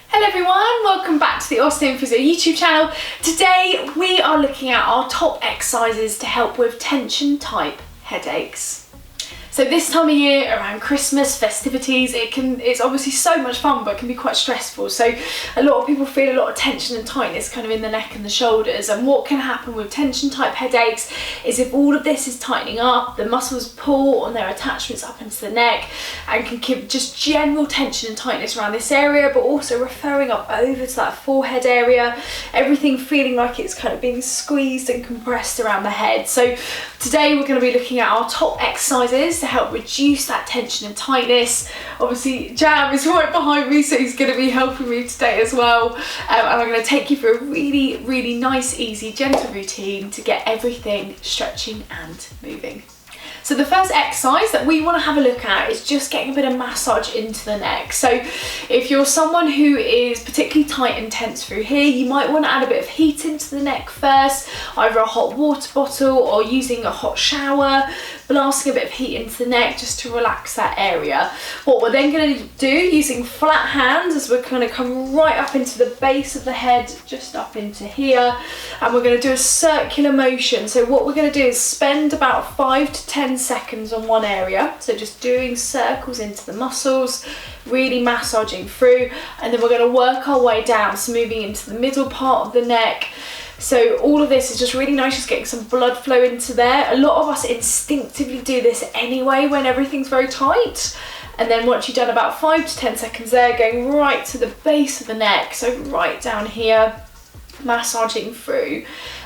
Hello everyone, welcome back to the Osteo Physio YouTube channel. Today we are looking at our top exercises to help with tension type headaches. So this time of year, around Christmas, festivities, it's obviously so much fun, but it can be quite stressful. So a lot of people feel a lot of tension and tightness kind of in the neck and the shoulders. And what can happen with tension type headaches is if all of this is tightening up, the muscles pull on their attachments up into the neck and can give just general tension and tightness around this area, but also referring up over to that forehead area, everything feeling like it's kind of being squeezed and compressed around the head. So today we're going to be looking at our top exercises to help reduce that tension and tightness. Obviously Jam is right behind me, so he's going to be helping me today as well, and I'm going to take you through a really nice, easy, gentle routine to get everything stretching and moving. So the first exercise that we want to have a look at is just getting a bit of massage into the neck. So if you're someone who is particularly tight and tense through here, you might want to add a bit of heat into the neck first, either a hot water bottle or using a hot shower, blasting a bit of heat into the neck just to relax that area. What we're then going to do, using flat hands, is we're going to come right up into the base of the head, just up into here, and we're going to do a circular motion. So what we're going to do is spend about 5 to 10 seconds on one area, so just doing circles into the muscles, really massaging through, and then we're going to work our way down, so moving into the middle part of the neck. So all of this is just really nice, just getting some blood flow into there. A lot of us instinctively do this anyway when everything's very tight. And then once you've done about 5 to 10 seconds there, going right to the base of the neck, so right down here, massaging through.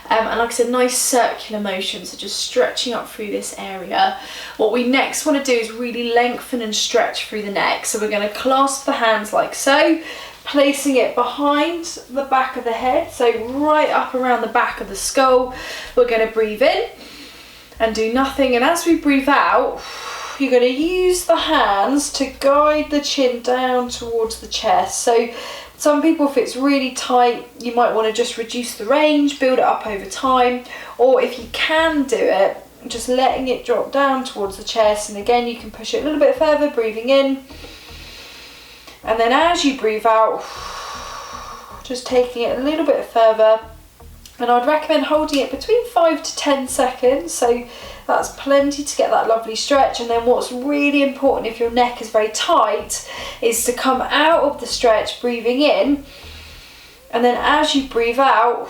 And like I said, nice circular motion, so just stretching up through this area. What we next want to do is really lengthen and stretch through the neck. So we're going to clasp the hands like so, placing it behind the back of the head, so right up around the back of the skull. We're going to breathe in and do nothing, and as we breathe out, you're going to use the hands to guide the chin down towards the chest. So some people, if it's really tight, you might want to just reduce the range, build it up over time, or if you can do it, just letting it drop down towards the chest. And again, you can push it a little bit further, breathing in, and then as you breathe out, just taking it a little bit further. And I'd recommend holding it between 5 to 10 seconds, so that's plenty to get that lovely stretch. And then what's really important if your neck is very tight is to come out of the stretch, breathing in, and then as you breathe out,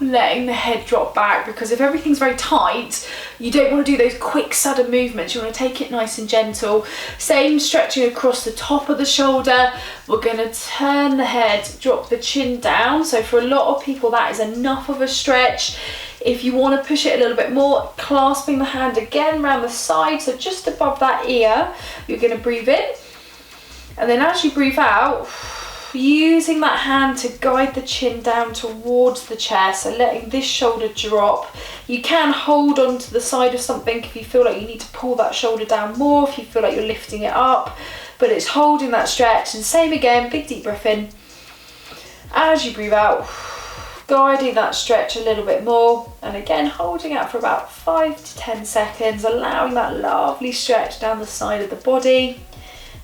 letting the head drop back, because if everything's very tight, you don't want to do those quick sudden movements. You want to take it nice and gentle. Same stretching across the top of the shoulder. We're going to turn the head, drop the chin down. So for a lot of people that is enough of a stretch. If you want to push it a little bit more, clasping the hand again around the side, so just above that ear, you're going to breathe in, and then as you breathe out, using that hand to guide the chin down towards the chest, so letting this shoulder drop. You can hold on to the side of something if you feel like you need to pull that shoulder down more, if you feel like you're lifting it up, but it's holding that stretch. And same again, big deep breath in. As you breathe out, guiding that stretch a little bit more, and again holding out for about 5 to 10 seconds, allowing that lovely stretch down the side of the body.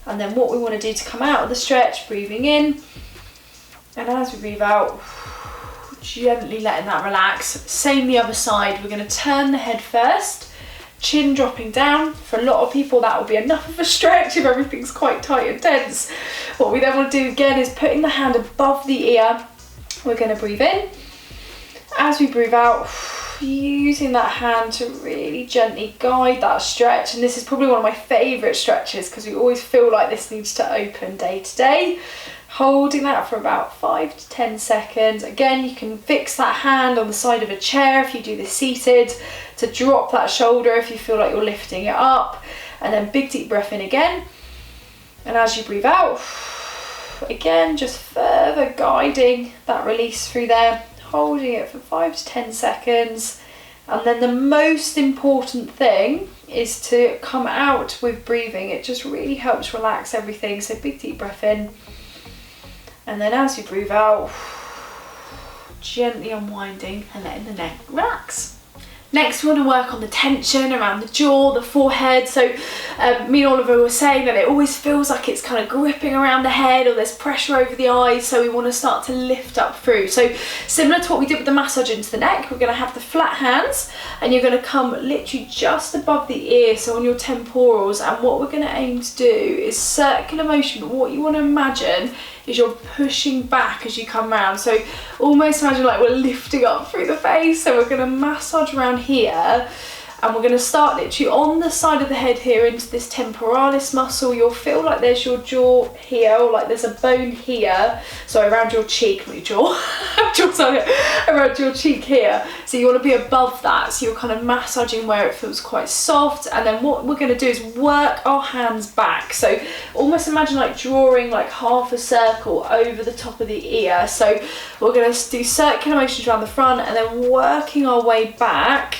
And then what we want to do to come out of the stretch, breathing in, and as we breathe out, gently letting that relax. Same the other side, we're going to turn the head first, chin dropping down. For a lot of people that will be enough of a stretch if everything's quite tight and tense. What we then want to do again is putting the hand above the ear. We're going to breathe in. As we breathe out, using that hand to really gently guide that stretch. And this is probably one of my favourite stretches because we always feel like this needs to open day to day. Holding that for about 5 to 10 seconds. Again, you can fix that hand on the side of a chair if you do this seated, to drop that shoulder if you feel like you're lifting it up. And then big deep breath in again. And as you breathe out, again, just further guiding that release through there, holding it for 5 to 10 seconds. And then the most important thing is to come out with breathing. It just really helps relax everything. So big deep breath in. And then as you breathe out, gently unwinding and letting the neck relax. Next, we want to work on the tension around the jaw, the forehead. So me and Oliver were saying that it always feels like it's kind of gripping around the head, or there's pressure over the eyes, so we want to start to lift up through. So similar to what we did with the massage into the neck, we're going to have the flat hands, and you're going to come literally just above the ear, so on your temporals, and what we're going to aim to do is circular motion. But what you want to imagine is you're pushing back as you come round. So almost imagine like we're lifting up through the face. So we're going to massage around here, and we're going to start literally on the side of the head here into this temporalis muscle. You'll feel like there's your jaw here, or like there's a bone here, so around your cheek, not your jaw, around your cheek here. So you want to be above that, so you're kind of massaging where it feels quite soft. And then what we're going to do is work our hands back, so almost imagine like drawing like half a circle over the top of the ear. So we're going to do circular motions around the front, and then working our way back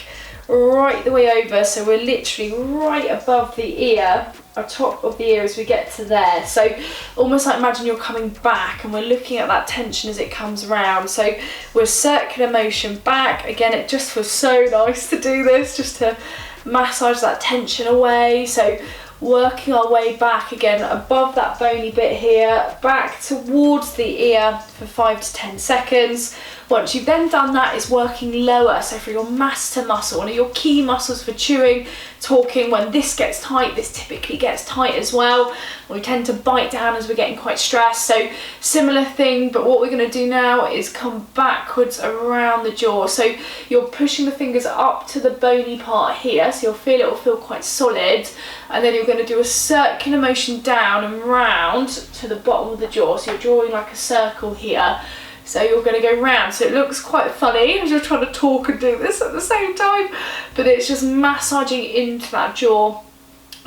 right the way over, so we're literally right above the ear, or top of the ear as we get to there. So almost like imagine you're coming back, and we're looking at that tension as it comes around. So we're circular motion back. Again, it just feels so nice to do this, just to massage that tension away. So working our way back again above that bony bit here, back towards the ear for 5 to 10 seconds. Once you've then done that, is working lower, so for your masseter muscle, one of your key muscles for chewing, talking. When this gets tight, this typically gets tight as well. We tend to bite down as we're getting quite stressed, so similar thing, but what we're going to do now is come backwards around the jaw. So you're pushing the fingers up to the bony part here, so it will feel quite solid, and then you're going to do a circular motion down and round to the bottom of the jaw, so you're drawing like a circle here. So you're going to go round, so it looks quite funny as you're trying to talk and do this at the same time, but it's just massaging into that jaw.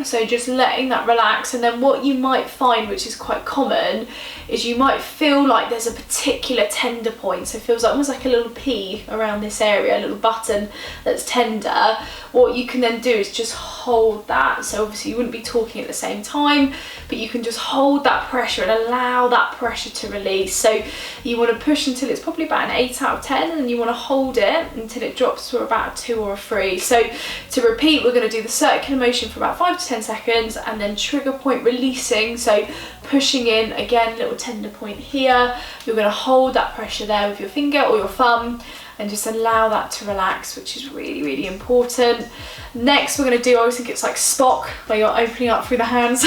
So just letting that relax. And then what you might find, which is quite common, is you might feel like there's a particular tender point. So it feels like almost like a little P around this area, a little button that's tender. What you can then do is just hold that. So obviously you wouldn't be talking at the same time, but you can just hold that pressure and allow that pressure to release. So you want to push until it's probably about an 8 out of 10, and you want to hold it until it drops to about a 2 or a 3. So to repeat, we're going to do the circular motion for about 5 to 10 seconds, and then trigger point releasing, so pushing in again, little tender point here. You're going to hold that pressure there with your finger or your thumb, and just allow that to relax, which is really, really important. Next, we're going to do, I always think it's like Spock, where you're opening up through the hands.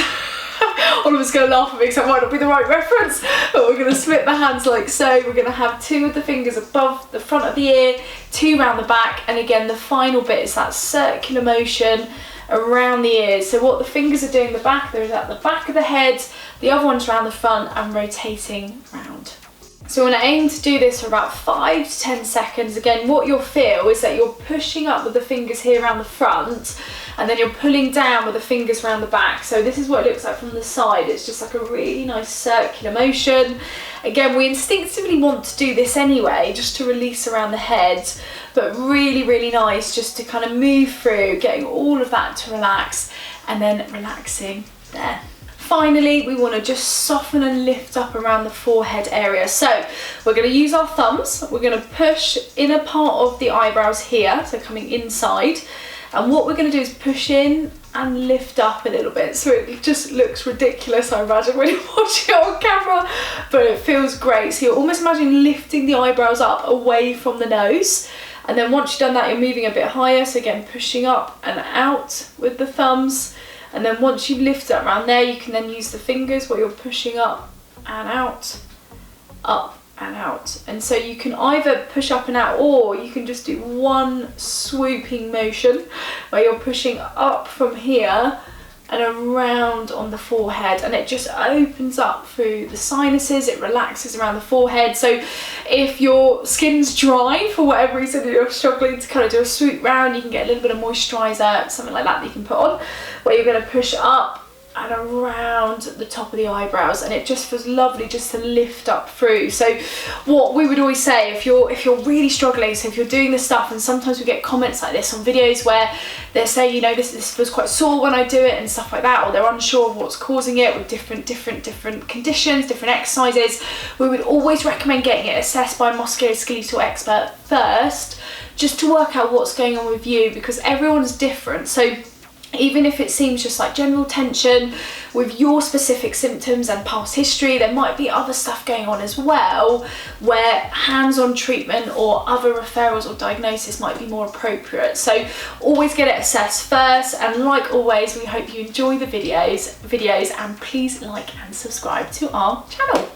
Oliver's going to laugh at me because that might not be the right reference, but we're going to split the hands like so. We're going to have 2 of the fingers above the front of the ear, 2 round the back, and again the final bit is that circular motion around the ears. So what the fingers are doing the back, they're at the back of the head, the other one's around the front and rotating round. So we're going to aim to do this for about 5 to 10 seconds. Again, what you'll feel is that you're pushing up with the fingers here around the front, and then you're pulling down with the fingers around the back. So this is what it looks like from the side. It's just like a really nice circular motion. Again, we instinctively want to do this anyway, just to release around the head, but really, really nice just to kind of move through, getting all of that to relax, and then relaxing there. Finally, we want to just soften and lift up around the forehead area. So we're going to use our thumbs. We're going to push inner part of the eyebrows here, so coming inside. And what we're going to do is push in and lift up a little bit. So it just looks ridiculous, I imagine, when you're watching it on camera, but it feels great. So you're almost imagining lifting the eyebrows up away from the nose. And then once you've done that, you're moving a bit higher. So again, pushing up and out with the thumbs. And then once you've lifted up around there, you can then use the fingers where you're pushing up and out, up and out. And so you can either push up and out, or you can just do one swooping motion where you're pushing up from here and around on the forehead, and it just opens up through the sinuses, it relaxes around the forehead. So if your skin's dry for whatever reason and you're struggling to kind of do a swoop round, you can get a little bit of moisturiser, something like that you can put on, where you're going to push up and around the top of the eyebrows, and it just feels lovely just to lift up through. So what we would always say, if you're really struggling, so if you're doing this stuff, and sometimes we get comments like this on videos where they say, you know, this feels quite sore when I do it and stuff like that, or they're unsure of what's causing it with different conditions, different exercises, we would always recommend getting it assessed by a musculoskeletal expert first, just to work out what's going on with you, because everyone's different. So even if it seems just like general tension with your specific symptoms and past history, there might be other stuff going on as well where hands-on treatment or other referrals or diagnosis might be more appropriate. So always get it assessed first, and like always, we hope you enjoy the videos, and please like and subscribe to our channel.